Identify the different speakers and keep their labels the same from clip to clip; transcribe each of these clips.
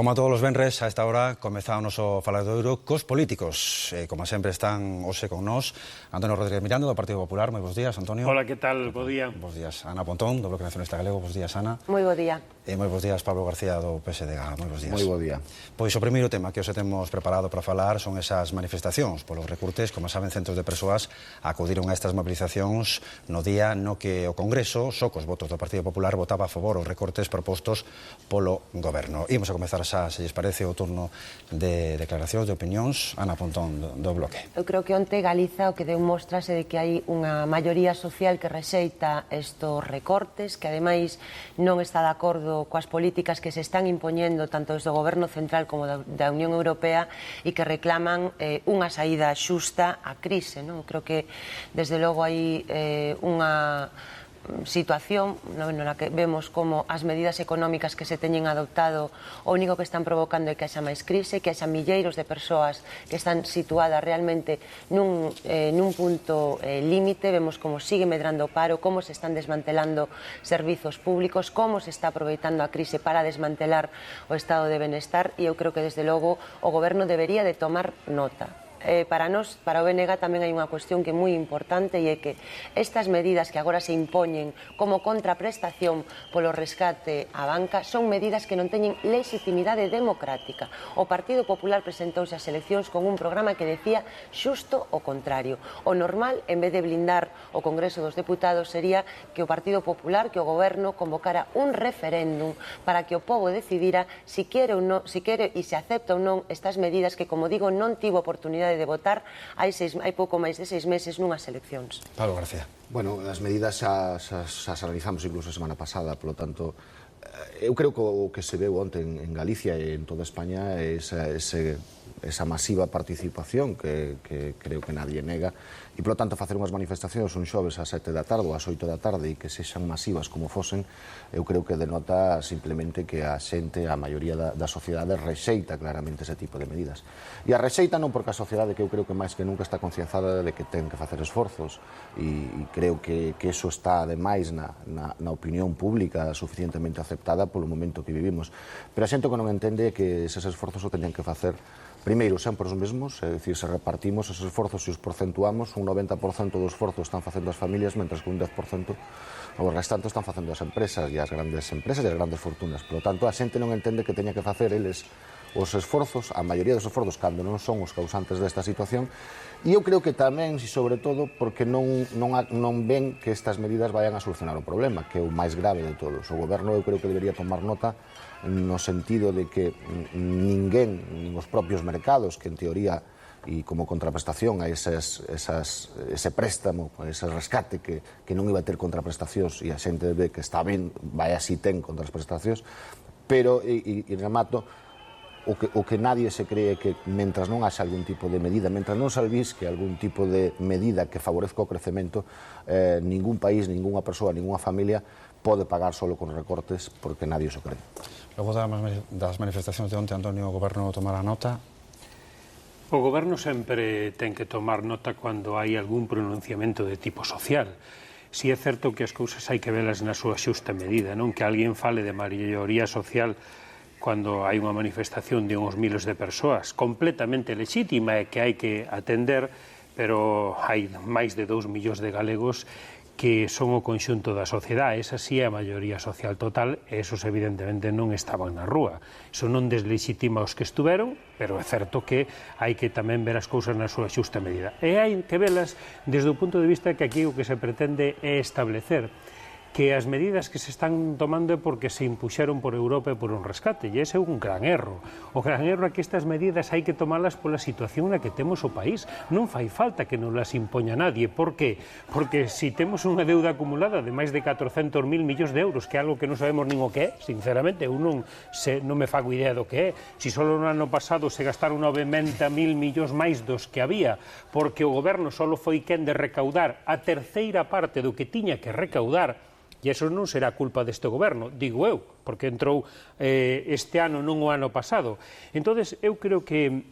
Speaker 1: Como a todos os venres, a esta hora comeza o noso faladoiro cos políticos. Como sempre están hoxe con nós Antonio Rodríguez Miranda, do Partido Popular. Moi bons días, Antonio.
Speaker 2: Hola, que tal? Bo día.
Speaker 1: Bos días, Ana Pontón, do Bloque Nacionalista Galego. Bos días, Ana.
Speaker 3: Moi bo día.
Speaker 1: E moi bos días, Pablo García, do PSDG. Moi bos días.
Speaker 4: Moi bo día.
Speaker 1: Pois o primeiro tema que hoxe temos preparado para falar son esas manifestacións polos recurtes. Como saben, centros de persoas acudiron a estas movilizacións no día no que o Congreso, só cos votos do Partido Popular, votaba a favor os recortes propostos polo Goberno. Imos a comezar xa, se lles parece, o turno de declaracións, de opinións. Ana Pontón, do Bloque.
Speaker 3: Eu creo que onte Galiza o que deu mostrase de que hai unha maioría social que rexeita estos recortes, que ademais non está de acordo coas políticas que se están impoñendo tanto desde o Goberno Central como da Unión Europea e que reclaman unha saída xusta á crise, non? Creo que desde logo hai unha situación na que vemos como as medidas económicas que se teñen adoptado o único que están provocando é que haxa máis crise, que haxa milleiros de persoas que están situadas realmente nun punto límite. Vemos como sigue medrando o paro, como se están desmantelando servizos públicos, como se está aproveitando a crise para desmantelar o estado de benestar, e eu creo que desde logo o Goberno debería de tomar nota. Para nós, para o BNG, tamén hai unha cuestión que é moi importante, e é que estas medidas que agora se impoñen como contraprestación polo rescate á banca son medidas que non teñen legitimidade democrática. O Partido Popular presentouse ás eleccións con un programa que decía xusto o contrario. O normal, en vez de blindar o Congreso dos Deputados, sería que o Partido Popular, que o Goberno, convocara un referéndum para que o pobo decidira si quere e se acepta ou non estas medidas que, como digo, non tivo oportunidade de votar hai pouco máis de 6 meses nunhas eleccións.
Speaker 1: Pablo García.
Speaker 4: Bueno, as medidas xa analizamos incluso a semana pasada, polo tanto, eu creo que o que se veu onte en Galicia e en toda España é esa masiva participación que creo que nadie nega, e polo tanto facer unhas manifestacións un xoves ás 7 da tarde ou ás 8 da tarde e que sexan masivas como fosen, eu creo que denota simplemente que a xente, a maioría da sociedade, rexeita claramente ese tipo de medidas. E a rexeita non porque a sociedade, que eu creo que máis que nunca está concienciada de que ten que facer esforzos, e creo que iso está ademais na opinión pública suficientemente aceptada polo momento que vivimos. Pero a xente que non entende que eses esforzos o teñen que facer primeiro sempre os mesmos, é dicir, se repartimos esos esforzos e os porcentuamos, un 90% do esforzo están facendo as familias, mentre que un 10% o restante están facendo as empresas e as grandes empresas e as grandes fortunas. Por lo tanto, a xente non entende que teña que facer eles os esforzos, a maioría dos esforzos, cando non son os causantes desta situación. E eu creo que tamén, e sobre todo, porque non ven que estas medidas vayan a solucionar o problema, que é o máis grave de todos. O Goberno, eu creo que debería tomar nota no sentido de que ninguén, nin os propios mercados, que en teoría e como contraprestación a ese préstamo, ese rescate que non iba a ter contraprestacións, e a xente ve que está ben, vai así ten contraprestacións, pero, e remato, o que nadie se cree que mentras non haxa algún tipo de medida, mentras non se albisque algún tipo de medida que favorezca o crecemento, ningún país, ninguna persoa, ninguna familia pode pagar solo con recortes, porque nadie se cree.
Speaker 1: Logo das manifestacións de onte, Antonio, o Goberno tomará nota?
Speaker 2: O Goberno sempre ten que tomar nota cando hai algún pronunciamento de tipo social. Si é certo que as cousas hai que velas na súa xusta medida, non que alguén fale de maioría social cando hai unha manifestación de uns miles de persoas, completamente lexítima e que hai que atender, pero hai máis de 2 millóns de galegos que son o conxunto da sociedade. Esa sí é a maioría social total, e esos evidentemente non estaban na rúa. Iso non deslegitima os que estuveron, pero é certo que hai que tamén ver as cousas na súa xusta medida. E hai que velas desde o punto de vista que aquí o que se pretende é establecer que as medidas que se están tomando é porque se impuxeron por Europa e por un rescate, e ese é un gran erro. O gran erro é que estas medidas hai que tomalas pola situación na que temos o país. Non fai falta que non las impoña nadie. Por que? Porque se temos unha deuda acumulada de máis de 400.000 millóns de euros, que é algo que non sabemos nin o que é, sinceramente, eu non me fago idea do que é. Se só no ano pasado se gastaron 90.000 millóns máis dos que había, porque o Goberno só foi quen de recaudar a terceira parte do que tiña que recaudar, e iso non será culpa deste Goberno, digo eu, porque entrou este ano, non o ano pasado. Entonces, eu creo que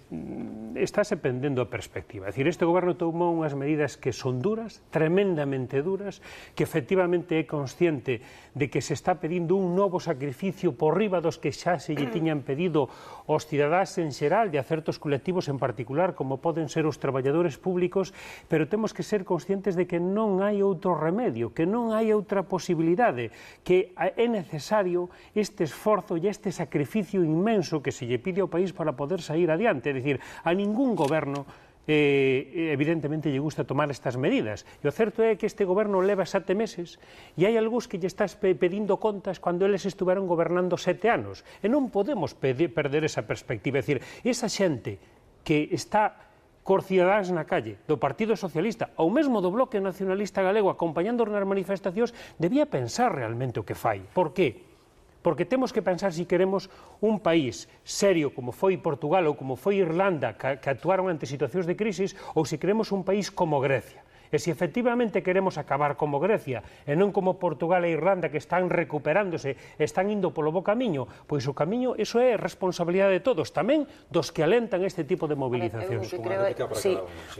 Speaker 2: estáse pendendo a perspectiva. É dicir, este goberno tomou unhas medidas que son duras, tremendamente duras, que efectivamente é consciente de que se está pedindo un novo sacrificio por riba dos que xa se lle tiñan pedido aos cidadáns en xeral e a certos colectivos en particular, como poden ser os traballadores públicos, pero temos que ser conscientes de que non hai outro remedio, que non hai outra posibilidade, que é necesario este esforzo e este sacrificio inmenso que se lle pide ao país para poder sair adiante. É dicir, a ningún goberno evidentemente lle gusta tomar estas medidas. E o certo é que este goberno leva 7 meses e hai algúns que lle estás pedindo contas cando eles estuveron gobernando 7 anos. E non podemos perder esa perspectiva. É dicir, esa xente que está cos cidadáns na calle, do Partido Socialista, ou mesmo do Bloque Nacionalista Galego, acompañando nas manifestacións, debía pensar realmente o que fai. Por qué? Porque temos que pensar se queremos un país serio como foi Portugal ou como foi Irlanda, que actuaron ante situacións de crisis, ou se queremos un país como Grecia. E se efectivamente queremos acabar como Grecia e non como Portugal e Irlanda, que están recuperándose, están indo polo bo camiño, pois o camiño, iso é responsabilidade de todos, tamén dos que alentan este tipo de movilizacións.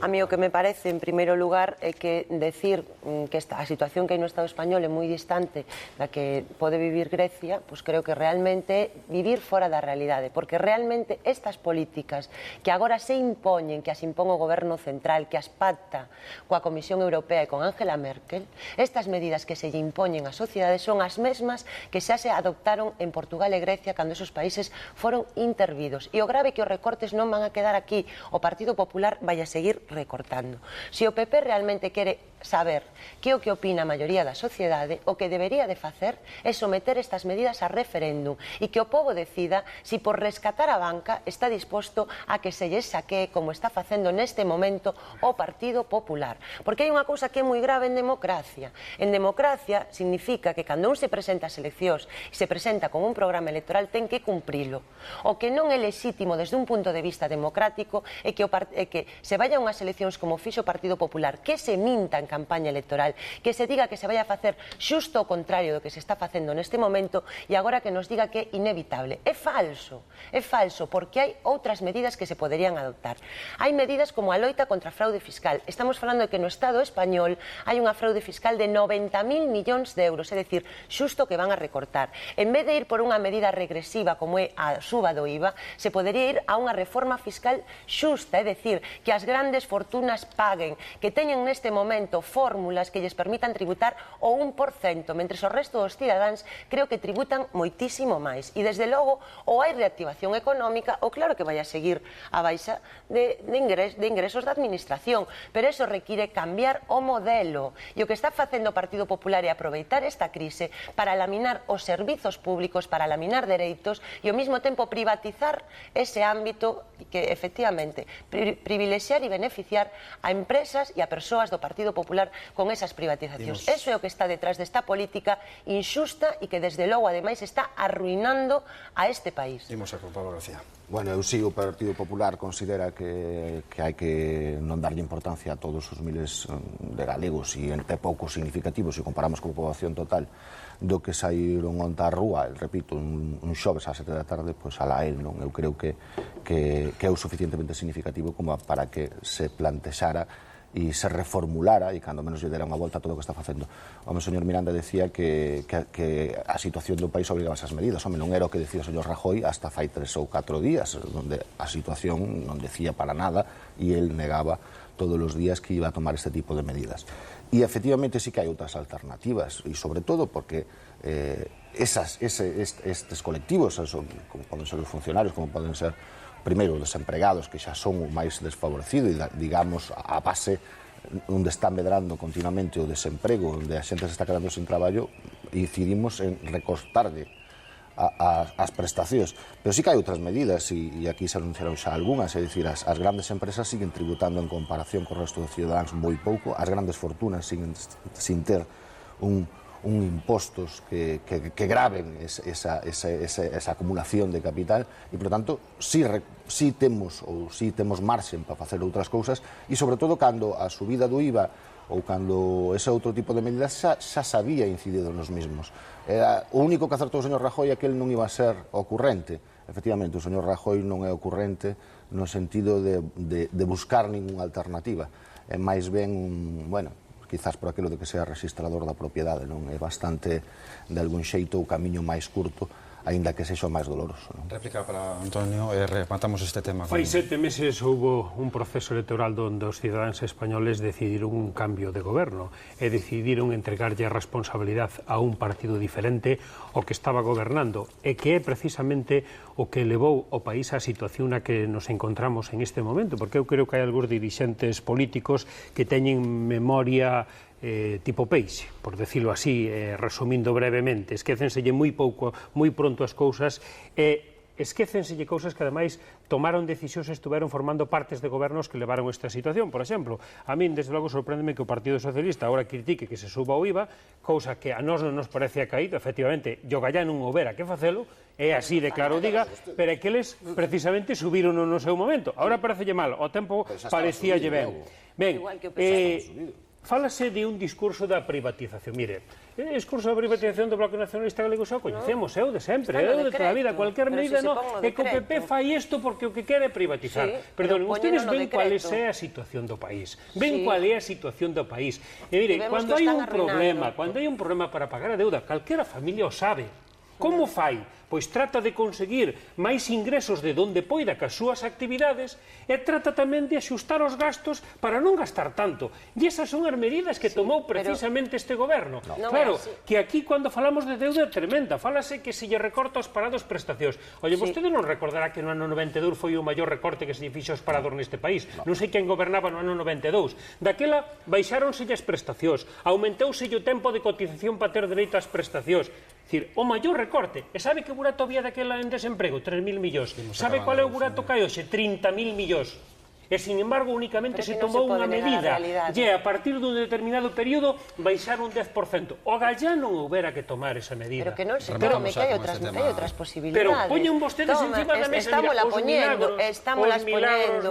Speaker 3: A mí o que me parece, en primeiro lugar, é que decir que a situación que hai no Estado español é moi distante da que pode vivir Grecia, pois creo que realmente vivir fora da realidade, porque realmente estas políticas que agora se impoñen, que as impón o goberno central, que as pacta coa Comisión Europea e con Angela Merkel, estas medidas que se lle impoñen á sociedade son as mesmas que xa se adoptaron en Portugal e Grecia cando esos países foron intervidos. E o grave é que os recortes non van a quedar aquí. O Partido Popular vai a seguir recortando. Se o PP realmente quere saber que o que opina a maioría da sociedade, o que debería de facer é someter estas medidas a referéndum e que o povo decida se por rescatar a banca está disposto a que se lle saquee, como está facendo neste momento o Partido Popular. Porque hai unha cousa que é moi grave en democracia. En democracia significa que cando un se presenta ás eleccións e se presenta con un programa electoral ten que cumprilo. O que non é lexítimo desde un punto de vista democrático é que se vaya a unhas eleccións como fixo o Partido Popular, que se minta en campaña electoral, que se diga que se vai a facer xusto o contrario do que se está facendo neste momento e agora que nos diga que é inevitable. É falso, porque hai outras medidas que se poderían adoptar. Hai medidas como a loita contra a fraude fiscal. Estamos falando de que no Estado español hai unha fraude fiscal de 90.000 millóns de euros, é dicir, xusto que van a recortar. En vez de ir por unha medida regresiva como é a suba do IVA, se podería ir a unha reforma fiscal xusta, é dicir, que as grandes fortunas paguen, que teñen neste momento fórmulas que lles permitan tributar o 1%, mentres o resto dos cidadáns creo que tributan moitísimo máis. E desde logo, ou hai reactivación económica, ou claro que vai a seguir a baixa de ingresos da administración, pero eso require cambiar o modelo. E o que está facendo o Partido Popular é aproveitar esta crise para laminar os servizos públicos, para laminar dereitos e ao mesmo tempo privatizar ese ámbito que efectivamente privilexiar e beneficiar a empresas e a persoas do Partido Popular con esas privatizacións. Eso é o que está detrás desta política injusta e que desde logo ademais está arruinando a este país.
Speaker 1: Imos a con Pablo García.
Speaker 4: Bueno, eu sigo, o Partido Popular considera que hai que non darlle importancia a todos os miles de galegos e entre pouco significativos se comparamos con a poboación total do que saíron onta a rúa, repito, un xoves ás 7 da tarde, pois alá el, non? Eu creo que é o suficientemente significativo como para que se plantexara e se reformulara, e cando menos lle dera unha volta a todo o que está facendo. O señor Miranda decía que a situación do país obrigaba esas medidas. Home, non era o que decía o señor Rajoy hasta fai 3 ou 4 días, onde a situación non decía para nada e el negaba todos os días que iba a tomar este tipo de medidas. E efectivamente sí que hai outras alternativas, e sobre todo porque estes colectivos, como poden ser os funcionarios, como poden ser primeiro, os desempregados, que xa son o máis desfavorecido e, digamos, a base onde está medrando continuamente o desemprego, onde a xente se está quedando sin traballo, incidimos en recortarlle as prestacións. Pero sí que hai outras medidas, e aquí se anunciaron xa algunhas, é dicir, as grandes empresas siguen tributando en comparación co resto dos cidadáns moi pouco, as grandes fortunas siguen sin ter un impostos que graven esa acumulación de capital e, por tanto, si temos marxen para facer outras cousas e, sobre todo, cando a subida do IVA ou cando ese outro tipo de medidas xa sabía incidido nos mismos. O único que acertou o señor Rajoy é que ele non iba a ser ocurrente. Efectivamente, o señor Rajoy non é ocurrente no sentido de buscar ninguna alternativa. É máis ben, bueno, quizás por aquilo de que sea registrador da propiedade, non é bastante, de algún xeito, o camiño máis curto, aínda que sexa o máis doloroso.
Speaker 1: Réplica para Antonio, rematamos este tema.
Speaker 2: Fai 7 meses houbo un proceso electoral onde os cidadáns españoles decidiron un cambio de goberno e decidiron entregarlle a responsabilidade a un partido diferente ao que estaba gobernando e que é precisamente o que levou o país á situación na que nos encontramos en este momento, porque eu creo que hai algúns dirixentes políticos que teñen memoria tipo peixe, por decirlo así, resumindo brevemente. Esquécenselle moi pronto as cousas e esquécenselle cousas que, ademais, tomaron decisións e estuveron formando partes de gobernos que levaron a esta situación. Por exemplo, a min, desde logo, sorpréndeme que o Partido Socialista agora critique que se suba o IVA, cousa que a nós non nos parece a caído, efectivamente, Jogallá non houbera que facelo, é así de claro diga, pero é que eles precisamente subiron no seu momento. Agora parecelle mal, o tempo parecíalle ben. Ben, fálase de un discurso da privatización. Mire, o discurso da privatización do Bloque Nacionalista Galego xa o coñecemos, é o de sempre, é o de toda a vida, cualquier medida, é que o PP fai isto porque o que quere é privatizar. Perdonen, ustedes ven cual é a situación do país, ven cual é a situación do país. E mire, cando hai un problema para pagar a deuda, calquera familia o sabe. Como fai? Pois trata de conseguir máis ingresos de onde poida cas súas actividades e trata tamén de axustar os gastos para non gastar tanto. E esas son as medidas que tomou precisamente este goberno. Claro, que aquí cando falamos de deuda é tremenda, fálase que se lle recorta os parados prestacións. Oye, vostede non recordará que no ano 92 foi o maior recorte que se lle fixo aos parados neste país. Non sei quen gobernaba no ano 92. Daquela baixáronselle as prestacións, aumentouselle o tempo de cotización para ter dereito ás prestacións. Dicir, o maior recorte. E sabe que burato había daquela en desemprego? 3.000 millóns. Sabe qual é o burato que hai hoxe? 30.000 millóns. E, sin embargo, únicamente se tomou unha medida e a partir dun determinado período baixar un 10%. O Gallá non houbera que tomar esa medida.
Speaker 3: Pero que non se tome, que hai outras posibilidades.
Speaker 2: Pero poñen vostedes encima da mesa, os milagros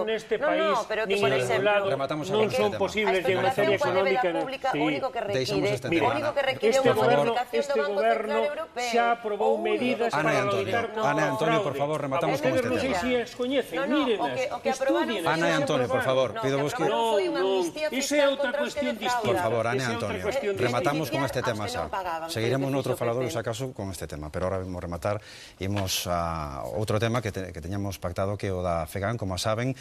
Speaker 2: neste país, nin ningún lado, non son posibles de unha serie económica.
Speaker 3: O único que require
Speaker 2: este goberno xa aprobou medidas para loitar contra o fraude.
Speaker 1: Ana Antonio, por favor, rematamos con este tema.
Speaker 2: Non sei se as coñecen, mírenas, estudien.
Speaker 1: Ana Antonio, por favor, pido vos que...
Speaker 2: Iso é outra cuestión distinta.
Speaker 1: Por favor, Ana Antonio, rematamos con este tema xa. Seguiremos noutro falador, se acaso, con este tema, pero ahora vamos rematar, imos a outro tema que teñamos pactado, que é o da FEGAN. Como saben,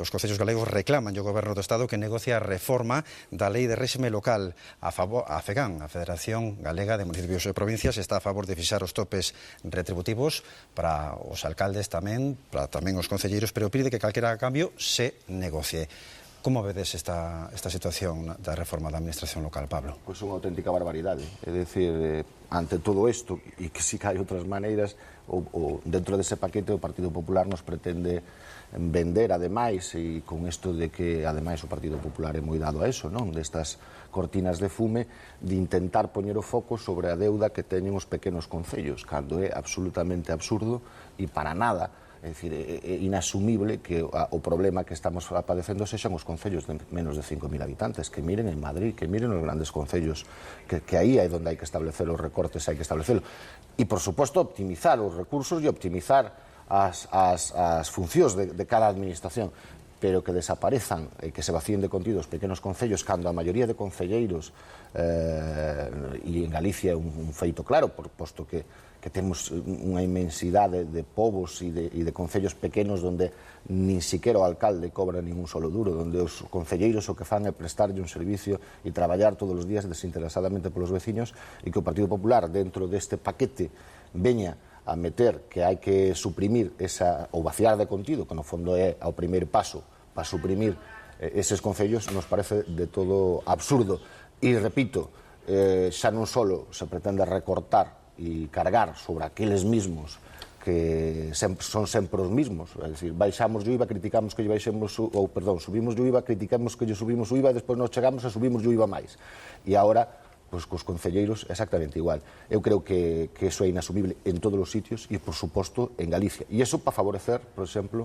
Speaker 1: os concellos galegos reclaman ao Goberno do Estado que negocia a reforma da Lei de Réxime Local. A FEGAN, a Federación Galega de Municipios e Provincias, está a favor de fixar os topes retributivos para os alcaldes tamén, para tamén os concelleiros, pero pide que calquera cambio se negocie. Como vedes esta situación da reforma da administración local, Pablo?
Speaker 4: Pois unha auténtica barbaridade. É dicir, ante todo isto, e que si que hai outras maneiras, dentro dese paquete o Partido Popular nos pretende vender, ademais, e con isto de que, ademais, o Partido Popular é moi dado a eso, non? Destas cortinas de fume, de intentar poñer o foco sobre a deuda que teñen os pequenos concellos, cando é absolutamente absurdo e para nada. É dicir, é inasumible que o problema que estamos padecendo sexan os concellos de menos de 5.000 habitantes, que miren en Madrid, que miren os grandes concellos, que aí é onde hai que establecer os recortes, hai que establecerlo. E, por suposto, optimizar os recursos e optimizar as funcións de cada administración, pero que desaparezan e que se vacíen de contido os pequenos concellos, cando a maioría de concelleiros, e en Galicia é un feito claro, posto que temos unha inmensidade de povos e de concellos pequenos onde nin siquiera o alcalde cobra ningún solo duro, onde os concelleiros o que fan é prestarlle un servicio e traballar todos os días desinteresadamente polos veciños, e que o Partido Popular, dentro deste paquete, veña a meter que hai que suprimir ou vaciar de contido, que no fondo é o primeiro paso para suprimir eses concellos, nos parece de todo absurdo. E, repito, xa non só se pretende recortar e cargar sobre aqueles mismos que son sempre os mismos, é dicir, baixamos o IVA, criticamos que lle baixemos, subimos o IVA, criticamos que lle subimos o IVA, e despois nos chegamos e subimos o IVA máis. E agora, pois, cos concelleiros exactamente igual. Eu creo que iso é inasumible en todos os sitios e, por suposto, en Galicia. E iso para favorecer, por exemplo,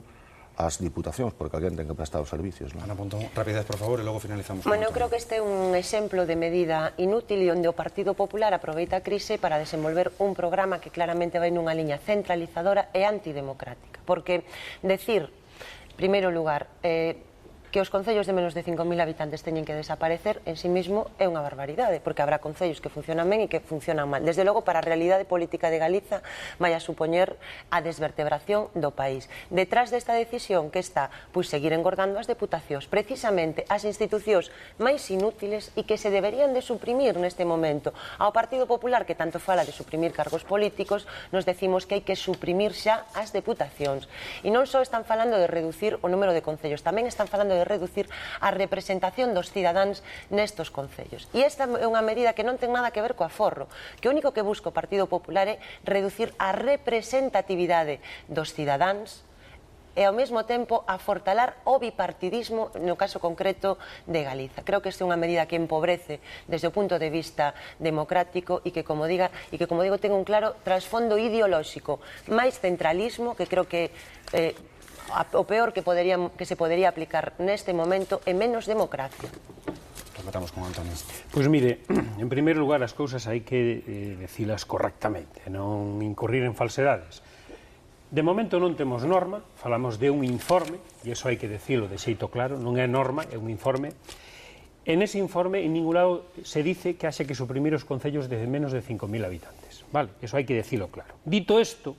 Speaker 4: ás diputacións, porque alguén ten que prestar os servicios.
Speaker 1: Ana Pontón, rapidez, por favor, e logo finalizamos.
Speaker 3: Bueno, eu creo que este é un exemplo de medida inútil e onde o Partido Popular aproveita a crise para desenvolver un programa que claramente vai nunha liña centralizadora e antidemocrática. Porque decir, en primeiro lugar, que os concellos de menos de 5.000 habitantes teñen que desaparecer en sí mismo é unha barbaridade, porque habrá concellos que funcionan ben e que funcionan mal. Desde logo, para a realidade política de Galiza vai a supoñer a desvertebración do país. Detrás desta decisión que está, pois, seguir engordando as deputacións, precisamente as institucións máis inútiles e que se deberían de suprimir neste momento. Ao Partido Popular, que tanto fala de suprimir cargos políticos, nos decimos que hai que suprimir xa as deputacións. E non só están falando de reducir o número de concellos, tamén están falando de reducir a representación dos cidadáns nestos concellos. E esta é unha medida que non ten nada que ver co aforro, que o único que busca o Partido Popular é reducir a representatividade dos cidadáns e ao mesmo tempo afortalar o bipartidismo no caso concreto de Galiza. Creo que esta é unha medida que empobrece desde o punto de vista democrático e que, como digo, ten un claro trasfondo ideolóxico, máis centralismo, que creo que o peor que se podería aplicar neste momento é menos democracia.
Speaker 1: Rematamos con Antonio.
Speaker 2: Pois mire, en primeiro lugar as cousas hai que decilas correctamente, non incurrir en falsedades. De momento non temos norma, falamos de un informe, e iso hai que decilo de xeito claro, non é norma, é un informe. En ese informe, en ningún lado se dice que haxe que suprimir os concellos de menos de 5.000 habitantes. Vale, iso hai que decilo claro. Dito isto,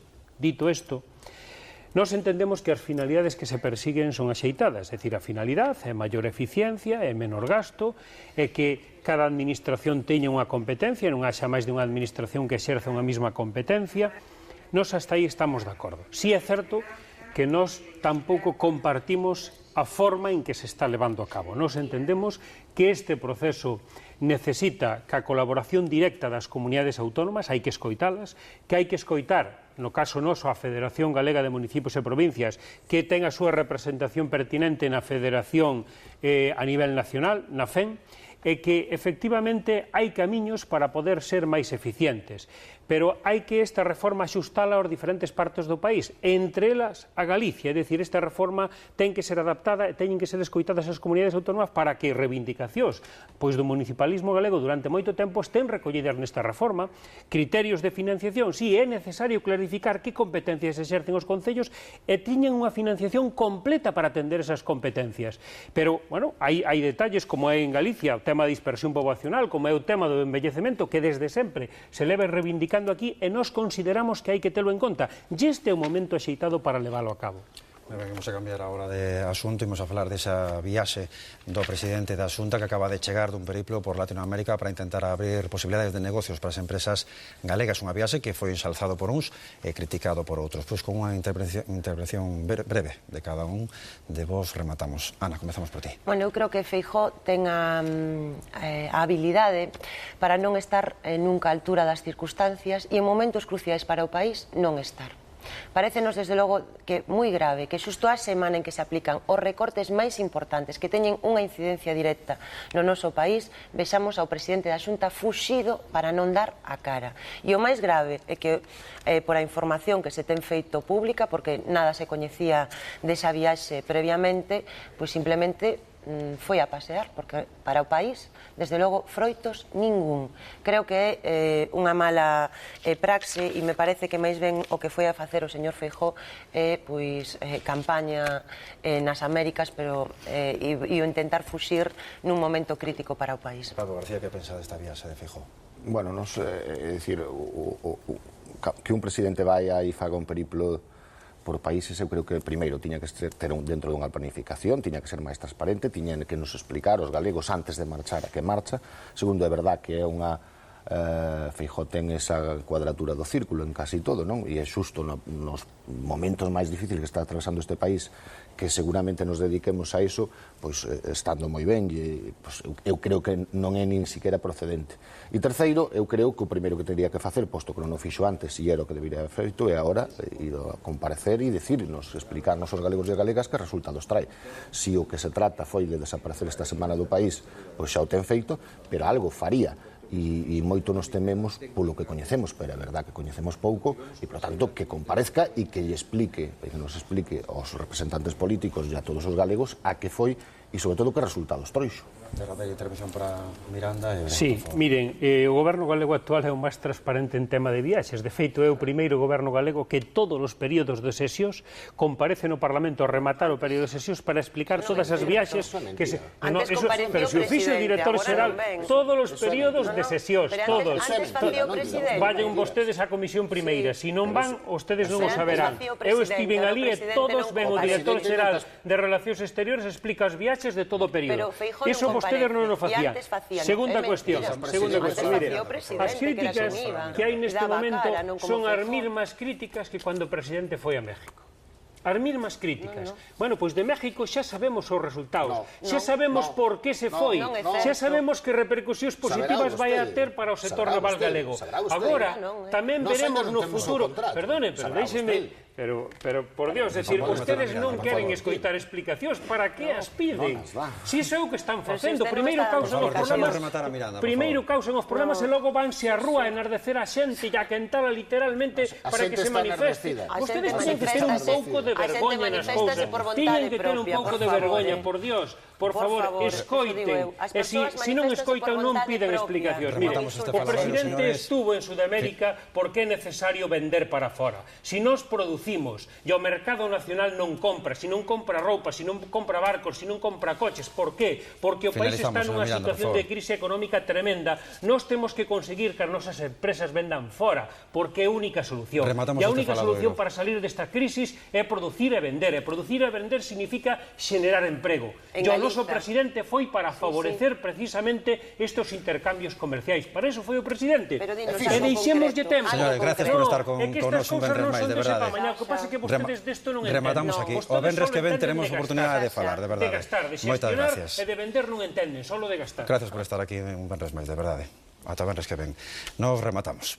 Speaker 2: nós entendemos que as finalidades que se persiguen son axeitadas, é dicir, a finalidade é maior eficiencia, é menor gasto, é que cada administración teña unha competencia, non haxa máis de unha administración que exerza unha mesma competencia. Nós hasta aí estamos de acordo. Si é certo que nós tampouco compartimos a forma en que se está levando a cabo. Nós entendemos que este proceso necesita que a colaboración directa das comunidades autónomas, hai que escoitalas, que hai que escoitar, no caso noso, a Federación Galega de Municipios e Provincias, que ten a súa representación pertinente na Federación a nivel nacional, na FEN, e que efectivamente hai camiños para poder ser máis eficientes. Pero hai que esta reforma axustala aos diferentes partes do país, entre elas a Galicia, é dicir, esta reforma ten que ser adaptada e teñen que ser escoitadas as comunidades autónomas para que reivindicacións pois do municipalismo galego durante moito tempo estén recollidas nesta reforma, criterios de financiación, si é necesario clarificar que competencias exercen os concellos e tiñen unha financiación completa para atender esas competencias. Pero, bueno, hai detalles como é en Galicia, o tema da dispersión poboacional, como é o tema do envellecemento, que desde sempre se leva reivindicando aquí e nós consideramos que hai que telo en conta. E este é o momento axeitado para leválo a cabo.
Speaker 1: Vamos a cambiar agora de asunto e vamos a falar desa viaxe do presidente da Xunta que acaba de chegar dun periplo por Latinoamérica para intentar abrir posibilidades de negocios para as empresas galegas. Unha viaxe que foi ensalzado por uns e criticado por outros. Pois con unha intervención breve de cada un de vos rematamos. Ana, comezamos por ti.
Speaker 3: Bueno, eu creo que Feijóo ten a habilidade para non estar nunca a altura das circunstancias e en momentos cruciais para o país non estar. Parécenos, desde logo, que moi grave que xusto a semana en que se aplican os recortes máis importantes que teñen unha incidencia directa no noso país, vexamos ao presidente da Xunta fuxido para non dar a cara. E o máis grave é que, por a información que se ten feito pública, porque nada se coñecía desa viaxe previamente, pois simplemente foi a pasear, porque para o país, desde logo, froitos ningún. Creo que é unha mala praxe e me parece que máis ben o que foi a facer o señor Feijóo é campaña nas Américas, pero e o intentar fuxir nun momento crítico para o país.
Speaker 1: Pablo García, que pensa desta viaxe de Feijóo?
Speaker 4: Bueno, é dicir, que un presidente vai e faga un periplo por países, eu creo que primeiro tiña que ter dentro dunha planificación, tiña que ser máis transparente, tiña que nos explicar os galegos antes de marchar a que marcha. Segundo, é verdad que é unha Feijóo ten esa cuadratura do círculo en casi todo, non? E é xusto nos momentos máis difíciles que está atravesando este país que seguramente nos dediquemos a iso, pois estando moi ben, e pois, eu creo que non é nin siquiera procedente. E terceiro, eu creo que o primeiro que teria que facer, posto que non o fixo antes e era o que debería haber feito, é agora ir a comparecer e decirnos, explicarnos aos galegos e galegas que resultados trae. Si o que se trata foi de desaparecer esta semana do país, pois xa o ten feito, pero algo faría. e moito nos tememos polo que coñecemos, pero é verdad que coñecemos pouco e, por tanto, que comparezca e que nos explique aos representantes políticos e a todos os galegos a que foi e, sobre todo, que resultados trouxo.
Speaker 1: Derradeira intervención para Miranda.
Speaker 2: Sí, miren, o goberno galego actual é o máis transparente en tema de viaxes. De feito, é o primeiro goberno galego que todos os períodos de sesións comparece no Parlamento a rematar o período de sesións para explicar todas as viaxes que se... Pero se o fixo o director xeral, todos os períodos de sesións, todos. Vayan vostedes á comisión primeira, se non van, vostedes non o saberán. Eu estiven ali e todos ven o director xeral de Relacións Exteriores explica as viaxes de todo o período. Iso vostedes non o facían. Segunda cuestión, mire, as críticas que hai neste momento son as mesmas críticas que cando o presidente foi a México. As mesmas críticas. Bueno, pois de México xa sabemos os resultados, xa sabemos por que se foi, xa sabemos que repercusións positivas vai a ter para o sector naval galego. Agora, tamén veremos no futuro... Perdone, pero déixeme... Pero, por Dios, decir, ustedes non queren escoitar explicacións, para que as piden? Si iso é o que están facendo, primeiro causan os problemas, e logo vanse á rúa a enardecer a xente e a quentala literalmente para que se manifeste. Ustedes tienen que ter un pouco de vergoña nas cousas, tienen que ter un pouco de vergoña, por Dios, por favor, escoiten, e se non escoitan non piden explicacións. Mire, o presidente estuvo en Sudamérica porque é necesario vender para fora. Se nos producimos e o mercado nacional non compra, se non compra roupa, se non compra barcos, se non compra coches, por qué? Porque o país está nunha situación de crise económica tremenda. Nós temos que conseguir que as nosas empresas vendan fora, porque é a única solución. E a única solución para salir desta crisis é producir e vender, e producir e vender significa xenerar emprego. E o noso presidente foi para favorecer precisamente estes intercambios comerciais. Para iso foi o presidente. E deixémoslle tempo.
Speaker 1: Señores, gracias por estar con nos un venres máis, de verdade.
Speaker 2: O que pasa é que vostedes desto non entenden.
Speaker 1: Rematamos aquí. O venres que ven teremos oportunidade de falar, de verdade.
Speaker 2: De gastar, de xestionar e de vender non entenden, solo de gastar.
Speaker 1: Gracias por estar aquí un venres máis, de verdade. Ata o venres que ven. Nos rematamos.